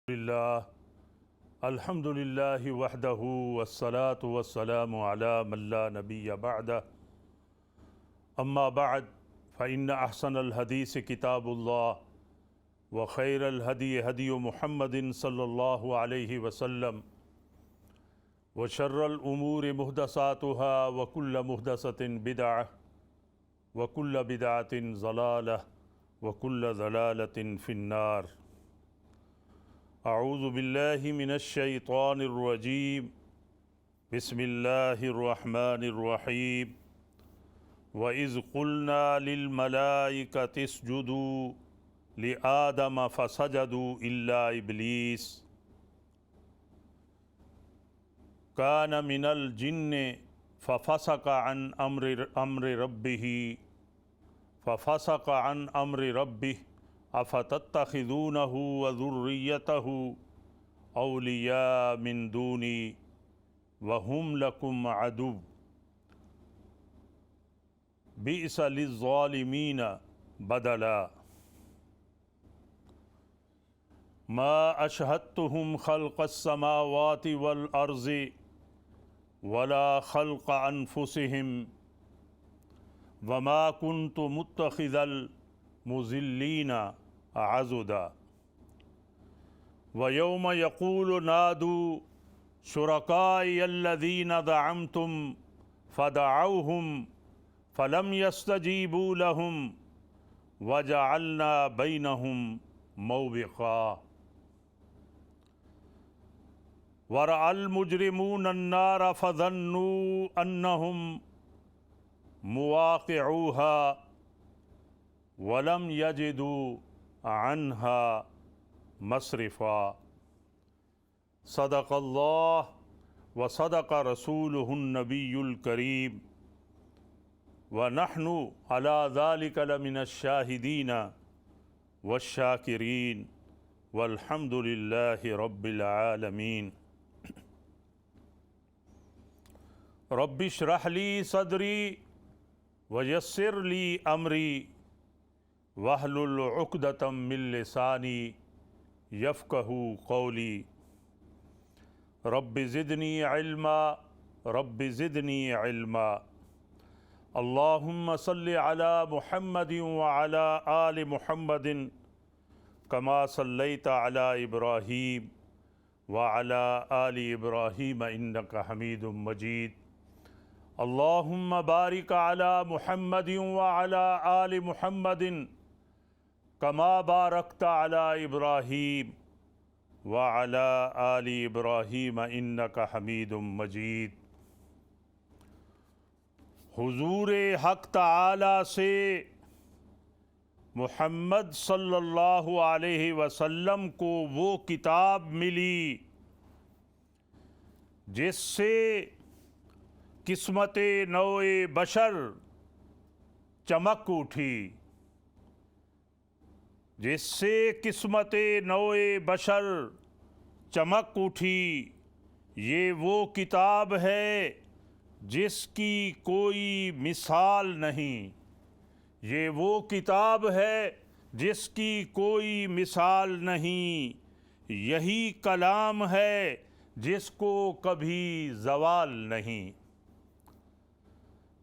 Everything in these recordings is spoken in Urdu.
للہ الحمد للہ وحدہ والصلاة والسلام علی من لا نبی بعدہ اما بعد فإن احسن الحدیث کتاب اللہ وخیر الہدی ہدی محمد صلی اللہ علیہ وسلم وشر الامور محدثاتها وکل محدثۃ بدعہ وکل بدعۃ ضلالہ وکل ضلالۃ فی النار۔ اعوذ باللہ من الشیطان الرجیم بسم اللہ الرحمن الرحیم وَإِذْ قُلْنَا لِلْمَلَائِكَةِ اسْجُدُوا لِآدَمَ فَسَجَدُوا إِلَّا إِبْلِيسَ كَانَ مِنَ الْجِنِّ فَفَسَقَ عَنْ أَمْرِ رَبِّهِ أَفَتَتَّخِذُونَهُ وَذُرِّيَّتَهُ أَوْلِيَاءَ مِن دُونِي وَهُمْ لَكُمْ عَدُوٌّ بئس للظالمین بدلا۔ ما اشہدتہم خلق السماوات والارض ولا خلق انفسہم وما کنت متخذ المضلین عضدا۔ ویوم یقول نادوا شرکائی الذین زعمتم فدعوہم فلم يستجيبوا لهم وجعلنا بينهم موبقا۔ ورأى المجرمون النار فظنوا أنهم مواقعوها ولم يجدوا عنها مصرفا۔ صدق الله وصدق رسوله النبي الكريم وَنَحْنُ عَلَى ذَلِكَ لَمِنَ الشَّاهِدِينَ وَالشَّاكِرِينَ وَالْحَمْدُ لِلَّهِ رَبِّ الْعَالَمِينَ۔ رَبِّ اشْرَحْ لِي صَدْرِي وَيَسِّرْ لِي أَمْرِي وَاحْلُلْ عُقْدَةً مِّن لِّسَانِي يَفْقَهُوا قَوْلِي۔ رَبِّ زِدْنِي عِلْمًا رَبِّ زِدْنِي عِلْمًا۔ اللہم صلی علی محمد وعلی آل محمد کما صلیت علی ابراہیم وعلی آل ابراہیم انک حمید مجید۔ اللہم بارک علی محمد وعلی آل محمد کما بارکت علی ابراہیم وعلی آل ابراہیم انک حمید مجید۔ حضور حق تعالی سے محمد صلی اللہ علیہ وسلم کو وہ کتاب ملی جس سے قسمت نوع بشر چمک اٹھی، جس سے قسمت نوع بشر چمک اٹھی۔ یہ وہ کتاب ہے جس کی کوئی مثال نہیں، یہ وہ کتاب ہے جس کی کوئی مثال نہیں، یہی کلام ہے جس کو کبھی زوال نہیں۔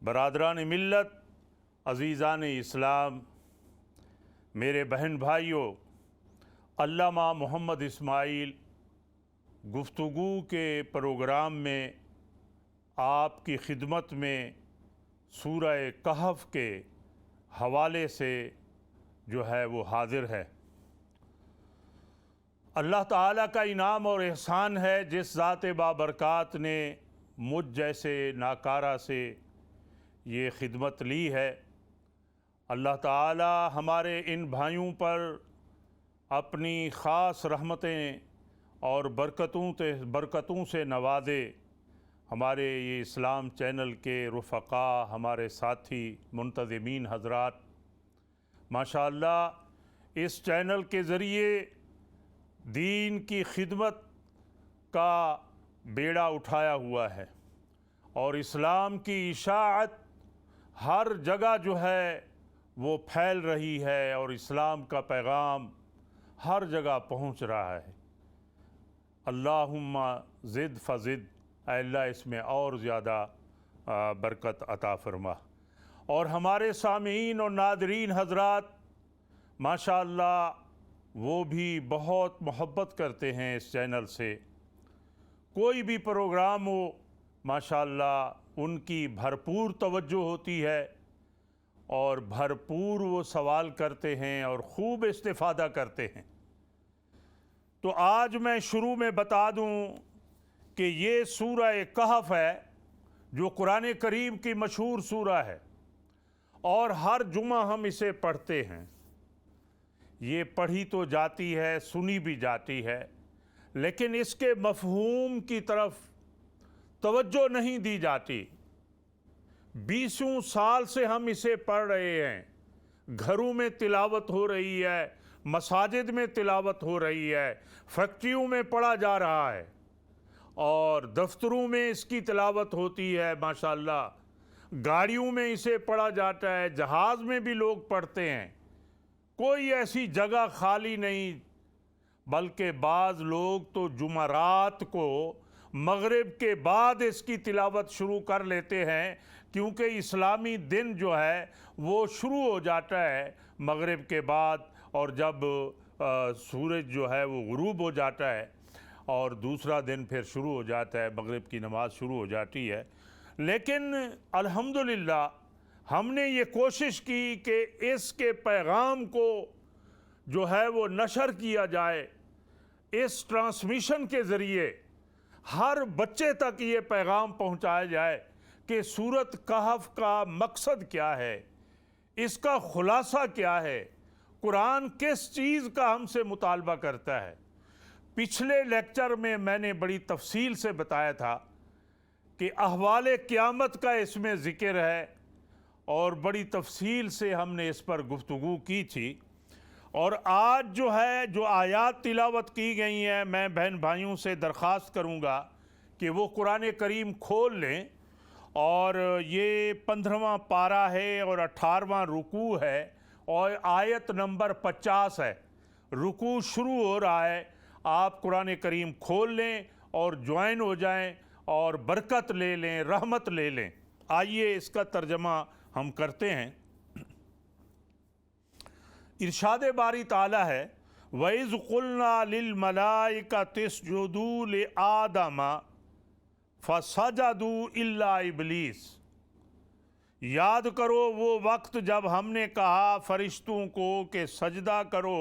برادران ملت، عزیزان اسلام، میرے بہن بھائیوں، علامہ محمد اسماعیل گفتگو کے پروگرام میں آپ کی خدمت میں سورہ کہف کے حوالے سے جو ہے وہ حاضر ہے۔ اللہ تعالیٰ کا انعام اور احسان ہے جس ذات بابرکات نے مجھ جیسے ناکارہ سے یہ خدمت لی ہے۔ اللہ تعالیٰ ہمارے ان بھائیوں پر اپنی خاص رحمتیں اور برکتوں سے نوازے۔ ہمارے یہ اسلام چینل کے رفقاء، ہمارے ساتھی منتظمین حضرات، ماشاءاللہ اس چینل کے ذریعے دین کی خدمت کا بیڑا اٹھایا ہوا ہے اور اسلام کی اشاعت ہر جگہ جو ہے وہ پھیل رہی ہے اور اسلام کا پیغام ہر جگہ پہنچ رہا ہے۔ اللہم زد فزد، اے اللہ اس میں اور زیادہ برکت عطا فرما۔ اور ہمارے سامعین اور ناظرین حضرات ماشاءاللہ وہ بھی بہت محبت کرتے ہیں اس چینل سے، کوئی بھی پروگرام ہو ماشاءاللہ ان کی بھرپور توجہ ہوتی ہے اور بھرپور وہ سوال کرتے ہیں اور خوب استفادہ کرتے ہیں۔ تو آج میں شروع میں بتا دوں کہ یہ سورہ کہف ہے جو قرآن کریم کی مشہور سورہ ہے اور ہر جمعہ ہم اسے پڑھتے ہیں۔ یہ پڑھی تو جاتی ہے، سنی بھی جاتی ہے، لیکن اس کے مفہوم کی طرف توجہ نہیں دی جاتی۔ 20 سال سے ہم اسے پڑھ رہے ہیں، گھروں میں تلاوت ہو رہی ہے، مساجد میں تلاوت ہو رہی ہے، فیکٹریوں میں پڑھا جا رہا ہے اور دفتروں میں اس کی تلاوت ہوتی ہے ماشاءاللہ، گاڑیوں میں اسے پڑھا جاتا ہے، جہاز میں بھی لوگ پڑھتے ہیں، کوئی ایسی جگہ خالی نہیں، بلکہ بعض لوگ تو جمعرات کو مغرب کے بعد اس کی تلاوت شروع کر لیتے ہیں، کیونکہ اسلامی دن جو ہے وہ شروع ہو جاتا ہے مغرب کے بعد، اور جب سورج جو ہے وہ غروب ہو جاتا ہے اور دوسرا دن پھر شروع ہو جاتا ہے، مغرب کی نماز شروع ہو جاتی ہے۔ لیکن الحمدللہ ہم نے یہ کوشش کی کہ اس کے پیغام کو جو ہے وہ نشر کیا جائے، اس ٹرانسمیشن کے ذریعے ہر بچے تک یہ پیغام پہنچایا جائے کہ سورۃ کہف کا مقصد کیا ہے، اس کا خلاصہ کیا ہے، قرآن کس چیز کا ہم سے مطالبہ کرتا ہے۔ پچھلے لیکچر میں میں نے بڑی تفصیل سے بتایا تھا کہ احوال قیامت کا اس میں ذکر ہے اور بڑی تفصیل سے ہم نے اس پر گفتگو کی تھی، اور آج جو ہے جو آیات تلاوت کی گئی ہیں، میں بہن بھائیوں سے درخواست کروں گا کہ وہ قرآن کریم کھول لیں، اور یہ 15واں پارہ ہے اور 18واں رکوع ہے اور آیت نمبر 50 ہے، رکوع شروع ہو رہا ہے۔ آپ قرآن کریم کھول لیں اور جوائن ہو جائیں اور برکت لے لیں، رحمت لے لیں۔ آئیے اس کا ترجمہ ہم کرتے ہیں۔ ارشاد باری تعالیٰ ہے وَإِذْ قُلْنَا لِلْمَلَائِكَةِ اسْجُدُوا لِآدَمَ فَسَجَدُوا إِلَّا إِبْلِيسَ۔ یاد کرو وہ وقت جب ہم نے کہا فرشتوں کو کہ سجدہ کرو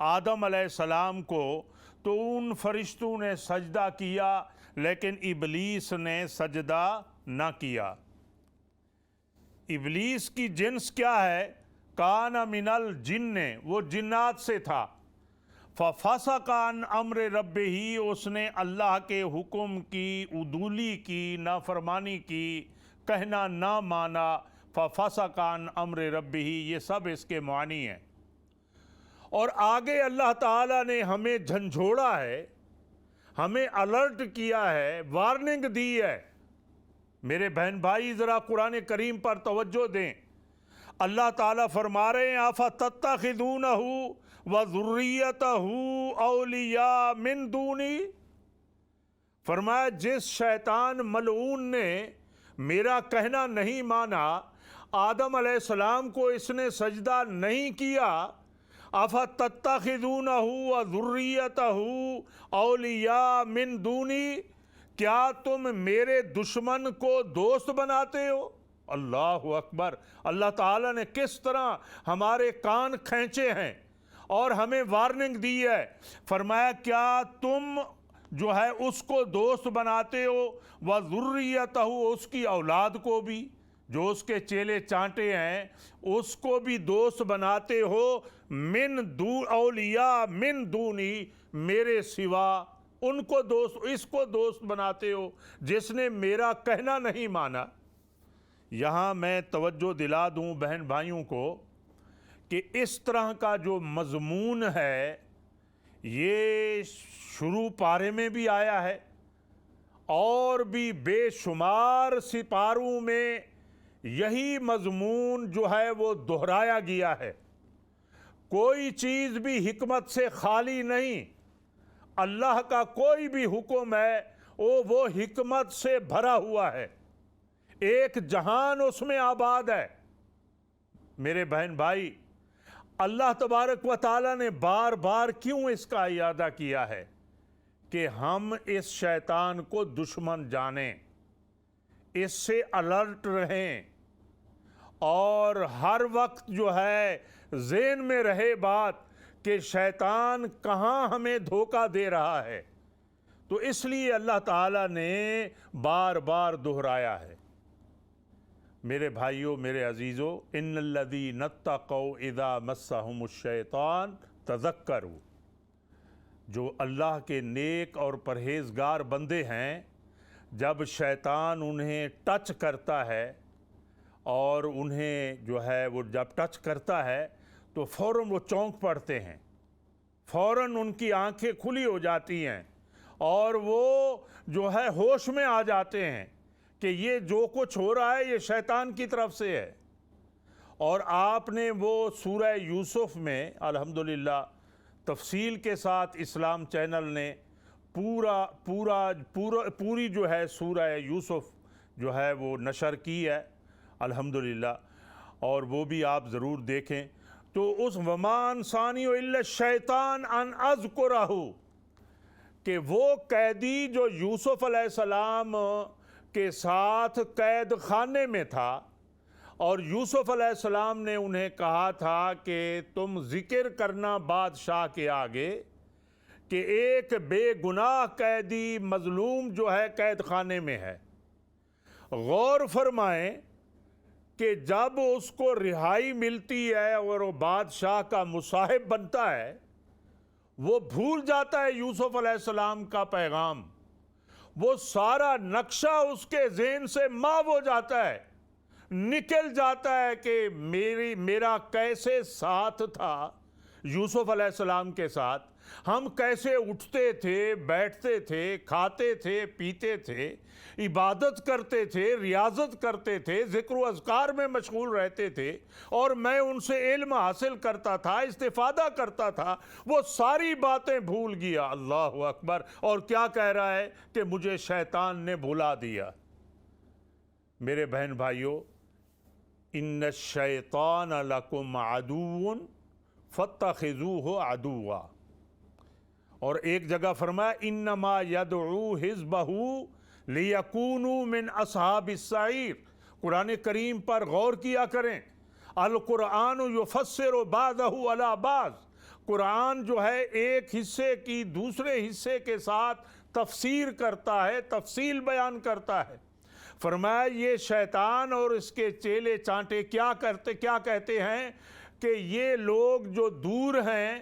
آدم علیہ السلام کو، تو ان فرشتوں نے سجدہ کیا لیکن ابلیس نے سجدہ نہ کیا۔ ابلیس کی جنس کیا ہے؟ کان من الجن، وہ جنات سے تھا۔ ففسق عن امر ربہ، اس نے اللہ کے حکم کی عدولی کی، نافرمانی کی، کہنا نہ مانا۔ ففسق عن امر ربہ، یہ سب اس کے معنی ہیں۔ اور آگے اللہ تعالیٰ نے ہمیں جھنجھوڑا ہے، ہمیں الرٹ کیا ہے، وارننگ دی ہے۔ میرے بہن بھائی ذرا قرآن کریم پر توجہ دیں۔ اللہ تعالیٰ فرما رہے ہیں أَفَتَتَّخِذُونَهُ وَذُرِّيَّتَهُ أَوْلِيَاءَ مِن دُونِي، فرمایا جس شیطان ملعون نے میرا کہنا نہیں مانا، آدم علیہ السلام کو اس نے سجدہ نہیں کیا، أَفَتَتَّخِذُونَهُ وَذُرِّيَّتَهُ أَوْلِيَاءَ مِن دُونِي، کیا تم میرے دشمن کو دوست بناتے ہو؟ اللہ اکبر! اللہ تعالیٰ نے کس طرح ہمارے کان کھینچے ہیں اور ہمیں وارننگ دی ہے۔ فرمایا کیا تم جو ہے اس کو دوست بناتے ہو، وَذُرِّيَّتَهُ، اس کی اولاد کو بھی، جو اس کے چیلے چانٹے ہیں اس کو بھی دوست بناتے ہو، اولیاء من دونی، میرے سوا ان کو دوست، اس کو دوست بناتے ہو جس نے میرا کہنا نہیں مانا۔ یہاں میں توجہ دلا دوں بہن بھائیوں کو کہ اس طرح کا جو مضمون ہے یہ شروع پارے میں بھی آیا ہے اور بھی بے شمار سپاروں میں یہی مضمون جو ہے وہ دہرایا گیا ہے۔ کوئی چیز بھی حکمت سے خالی نہیں۔ اللہ کا کوئی بھی حکم ہے وہ حکمت سے بھرا ہوا ہے، ایک جہان اس میں آباد ہے۔ میرے بہن بھائی، اللہ تبارک و تعالیٰ نے بار بار کیوں اس کا اعادہ کیا ہے کہ ہم اس شیطان کو دشمن جانیں، اس سے الرٹ رہیں، اور ہر وقت جو ہے ذہن میں رہے بات کہ شیطان کہاں ہمیں دھوکہ دے رہا ہے۔ تو اس لیے اللہ تعالیٰ نے بار بار دہرایا ہے۔ میرے بھائیوں، میرے عزیزوں، ان الذین اتقوا اذا مسہم الشیطان تذکروا، جو اللہ کے نیک اور پرہیزگار بندے ہیں، جب شیطان انہیں ٹچ کرتا ہے، اور انہیں جو ہے وہ جب ٹچ کرتا ہے تو فوراً وہ چونک پڑتے ہیں، فوراً ان کی آنکھیں کھلی ہو جاتی ہیں، اور وہ جو ہے ہوش میں آ جاتے ہیں کہ یہ جو کچھ ہو رہا ہے یہ شیطان کی طرف سے ہے۔ اور آپ نے وہ سورہ یوسف میں الحمدللہ تفصیل کے ساتھ اسلام چینل نے پوری جو ہے سورہ یوسف جو ہے وہ نشر کی ہے الحمدللہ، اور وہ بھی آپ ضرور دیکھیں۔ تو اس ومان ثانی الا الشیطان ان اذکرہ، کہ وہ قیدی جو یوسف علیہ السلام کے ساتھ قید خانے میں تھا، اور یوسف علیہ السلام نے انہیں کہا تھا کہ تم ذکر کرنا بادشاہ کے آگے کہ ایک بے گناہ قیدی مظلوم جو ہے قید خانے میں ہے۔ غور فرمائیں کہ جب اس کو رہائی ملتی ہے اور وہ بادشاہ کا مصاحب بنتا ہے، وہ بھول جاتا ہے یوسف علیہ السلام کا پیغام، وہ سارا نقشہ اس کے ذہن سے محو ہو جاتا ہے، نکل جاتا ہے کہ میرا کیسے ساتھ تھا یوسف علیہ السلام کے ساتھ، ہم کیسے اٹھتے تھے، بیٹھتے تھے، کھاتے تھے، پیتے تھے، عبادت کرتے تھے، ریاضت کرتے تھے، ذکر و اذکار میں مشغول رہتے تھے، اور میں ان سے علم حاصل کرتا تھا، استفادہ کرتا تھا، وہ ساری باتیں بھول گیا۔ اللہ اکبر! اور کیا کہہ رہا ہے کہ مجھے شیطان نے بھلا دیا۔ میرے بہن بھائیوں، ان الشیطان لکم عدو فاتخذوہ عدوا، اور ایک جگہ فرمایا انما یدعو حزبہ لیکونوا من اصحاب السعیر۔ قرآن کریم پر غور کیا کریں، القرآن یفسر بعضہ علی بعض، قرآن جو ہے ایک حصے کی دوسرے حصے کے ساتھ تفسیر کرتا ہے، تفصیل بیان کرتا ہے۔ فرمایا یہ شیطان اور اس کے چیلے چانٹے کیا کہتے ہیں کہ یہ لوگ جو دور ہیں،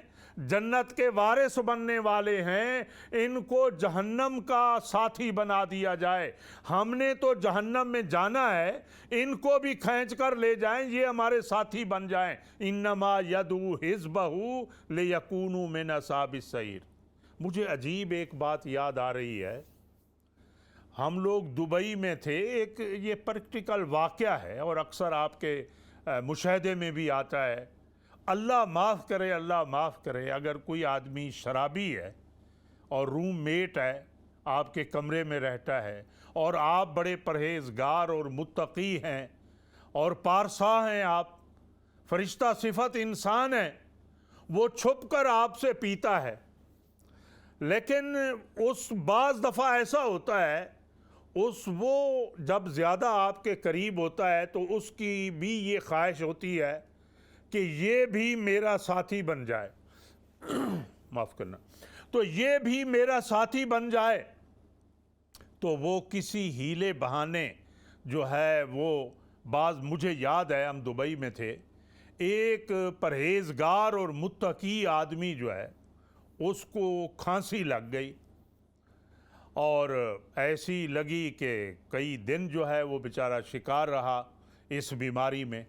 جنت کے وارث بننے والے ہیں، ان کو جہنم کا ساتھی بنا دیا جائے۔ ہم نے تو جہنم میں جانا ہے، ان کو بھی کھینچ کر لے جائیں، یہ ہمارے ساتھی بن جائیں۔ انما یدعو حزبہ لیکونوا من اصحاب السعیر۔ مجھے عجیب ایک بات یاد آ رہی ہے، ہم لوگ دبئی میں تھے، ایک یہ پریکٹیکل واقعہ ہے اور اکثر آپ کے مشاہدے میں بھی آتا ہے۔ اللہ معاف کرے، اللہ معاف کرے، اگر کوئی آدمی شرابی ہے اور روم میٹ ہے، آپ کے کمرے میں رہتا ہے، اور آپ بڑے پرہیزگار اور متقی ہیں اور پارسا ہیں، آپ فرشتہ صفت انسان ہیں، وہ چھپ کر آپ سے پیتا ہے، لیکن اس بعض دفعہ ایسا ہوتا ہے وہ جب زیادہ آپ کے قریب ہوتا ہے تو اس کی بھی یہ خواہش ہوتی ہے کہ یہ بھی میرا ساتھی بن جائے، معاف کرنا، تو یہ بھی میرا ساتھی بن جائے، تو وہ کسی ہیلے بہانے جو ہے وہ مجھے یاد ہے ہم دبئی میں تھے، ایک پرہیزگار اور متقی آدمی جو ہے اس کو کھانسی لگ گئی، اور ایسی لگی کہ کئی دن جو ہے وہ بیچارہ شکار رہا اس بیماری میں۔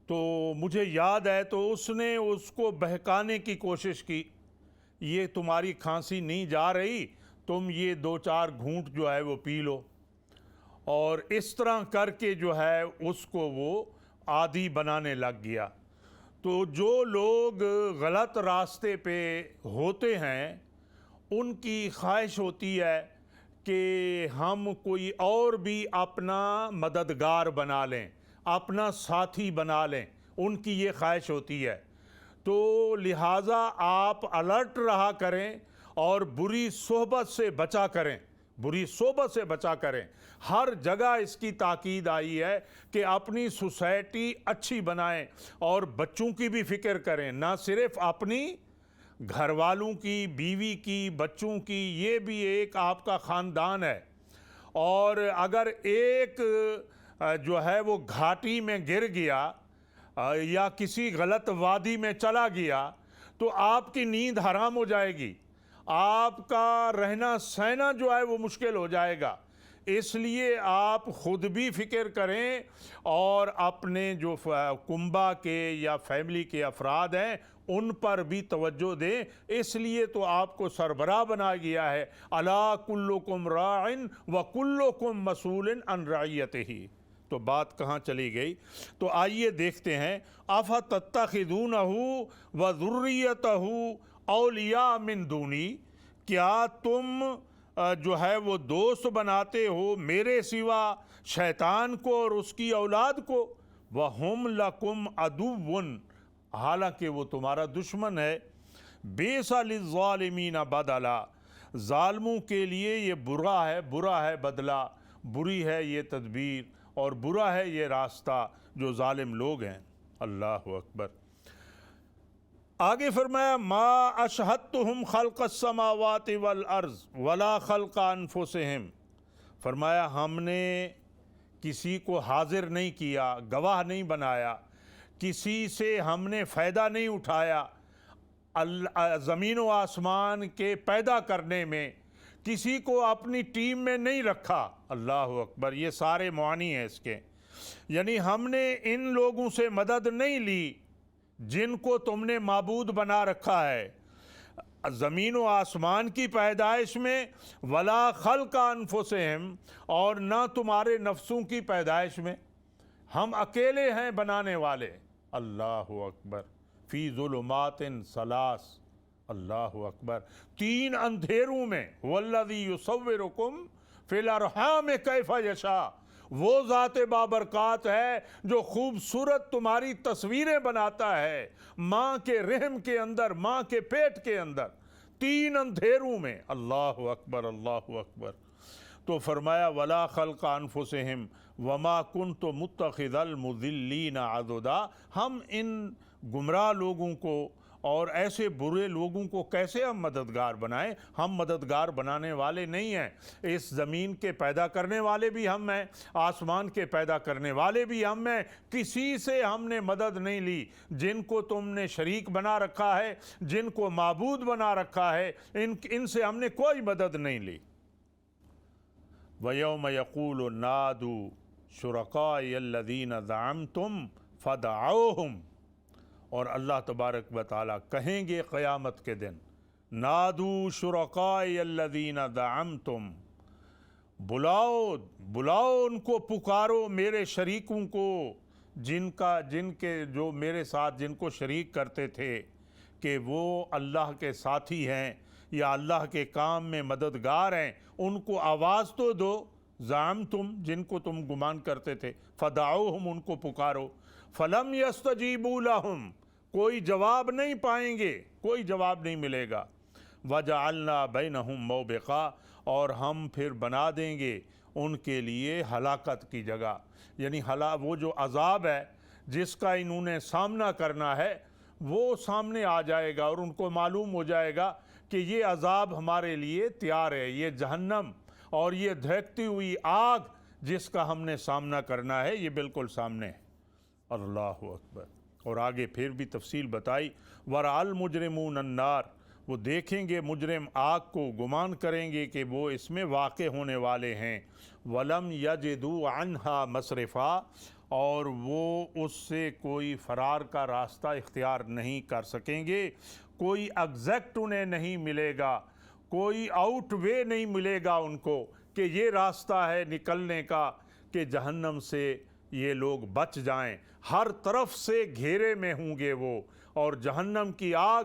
تو مجھے یاد ہے تو اس نے اس کو بہکانے کی کوشش کی، یہ تمہاری کھانسی نہیں جا رہی، تم یہ 2-4 گھونٹ جو ہے وہ پی لو، اور اس طرح کر کے جو ہے اس کو وہ عادی بنانے لگ گیا۔ تو جو لوگ غلط راستے پہ ہوتے ہیں ان کی خواہش ہوتی ہے کہ ہم کوئی اور بھی اپنا مددگار بنا لیں، اپنا ساتھی بنا لیں، ان کی یہ خواہش ہوتی ہے۔ تو لہٰذا آپ الرٹ رہا کریں اور بری صحبت سے بچا کریں، بری صحبت سے بچا کریں۔ ہر جگہ اس کی تاکید آئی ہے کہ اپنی سوسائٹی اچھی بنائیں اور بچوں کی بھی فکر کریں، نہ صرف اپنی، گھر والوں کی، بیوی کی، بچوں کی، یہ بھی ایک آپ کا خاندان ہے۔ اور اگر ایک جو ہے وہ گھاٹی میں گر گیا یا کسی غلط وادی میں چلا گیا تو آپ کی نیند حرام ہو جائے گی، آپ کا رہنا سہنا جو ہے وہ مشکل ہو جائے گا۔ اس لیے آپ خود بھی فکر کریں اور اپنے جو کنبہ کے یا فیملی کے افراد ہیں ان پر بھی توجہ دیں۔ اس لیے تو آپ کو سربراہ بنا گیا ہے، الا کلکم راعٍ وکلکم مسئول عن رعیتہ۔ تو بات کہاں چلی گئی؟ تو آئیے دیکھتے ہیں، افتتخذونہ وذریتہ اولیاء من دونی، کیا تم جو ہے وہ دوست بناتے ہو میرے سوا شیطان کو اور اس کی اولاد کو، وَهُمْ لَكُمْ عَدُوٌّ، حالانکہ وہ تمہارا دشمن ہے۔ بِئْسَ لِلظَّالِمِينَ بَدَلًا، ظالموں کے لیے یہ برا ہے بدلہ، بری ہے یہ تدبیر اور برا ہے یہ راستہ جو ظالم لوگ ہیں۔ اللہ اکبر۔ آگے فرمایا ما اشہدتہم خلق السماوات والارض ولا خلق انفسہم، فرمایا ہم نے کسی کو حاضر نہیں کیا، گواہ نہیں بنایا، کسی سے ہم نے فائدہ نہیں اٹھایا زمین و آسمان کے پیدا کرنے میں، کسی کو اپنی ٹیم میں نہیں رکھا۔ اللہ اکبر، یہ سارے معانی ہیں اس کے، یعنی ہم نے ان لوگوں سے مدد نہیں لی جن کو تم نے معبود بنا رکھا ہے زمین و آسمان کی پیدائش میں، ولا خلق انفسہم، اور نہ تمہارے نفسوں کی پیدائش میں، ہم اکیلے ہیں بنانے والے۔ اللہ اکبر، فی ظلمات ثلاث، اللہ اکبر، تین اندھیروں میں، والذی یصورکم فی الارحام کیف یشاء، وہ ذات بابرکات ہے جو خوبصورت تمہاری تصویریں بناتا ہے ماں کے رحم کے اندر، ماں کے پیٹ کے اندر، تین اندھیروں میں۔ اللہ اکبر، اللہ اکبر۔ تو فرمایا ولا خلق انفسہم وما کنت متخذ المضلین عضدا، ہم ان گمراہ لوگوں کو اور ایسے برے لوگوں کو کیسے ہم مددگار بنائیں؟ ہم مددگار بنانے والے نہیں ہیں، اس زمین کے پیدا کرنے والے بھی ہم ہیں، آسمان کے پیدا کرنے والے بھی ہم ہیں، کسی سے ہم نے مدد نہیں لی۔ جن کو تم نے شریک بنا رکھا ہے، جن کو معبود بنا رکھا ہے، ان سے ہم نے کوئی مدد نہیں لی۔ وَيَوْمَ يَقُولُ نَادُوا شُرَكَائِيَ الَّذِينَ زَعَمْتُمْ فَدَعَوْهُمْ، اور اللہ تبارک و تعالیٰ کہیں گے قیامت کے دن، نادو شرکاء الذین زعمتم، بلاؤ ان کو، پکارو میرے شریکوں کو، جن کے جو میرے ساتھ جن کو شریک کرتے تھے کہ وہ اللہ کے ساتھی ہیں یا اللہ کے کام میں مددگار ہیں، ان کو آواز تو دو، زعمتم جن کو تم گمان کرتے تھے، فدعوہم ان کو پکارو، فلم یستجیبوا لہم، کوئی جواب نہیں پائیں گے، کوئی جواب نہیں ملے گا، وجعلنا بینہم موبقا، اور ہم پھر بنا دیں گے ان کے لیے ہلاکت کی جگہ، یعنی وہ جو عذاب ہے جس کا انہوں نے سامنا کرنا ہے وہ سامنے آ جائے گا اور ان کو معلوم ہو جائے گا کہ یہ عذاب ہمارے لیے تیار ہے، یہ جہنم اور یہ دھڑکتی ہوئی آگ جس کا ہم نے سامنا کرنا ہے یہ بالکل سامنے ہے۔ اللہ اکبر۔ اور آگے پھر بھی تفصیل بتائی، وَرَأَى الْمُجْرِمُونَ النَّارَ، وہ دیکھیں گے مجرم آگ کو، گمان کریں گے کہ وہ اس میں واقع ہونے والے ہیں، وَلَمْ يَجِدُوا عَنْهَا مَصْرِفًا، اور وہ اس سے کوئی فرار کا راستہ اختیار نہیں کر سکیں گے، کوئی ایگزیکٹ انہیں نہیں ملے گا، کوئی آؤٹ وے نہیں ملے گا ان کو کہ یہ راستہ ہے نکلنے کا کہ جہنم سے یہ لوگ بچ جائیں۔ ہر طرف سے گھیرے میں ہوں گے وہ، اور جہنم کی آگ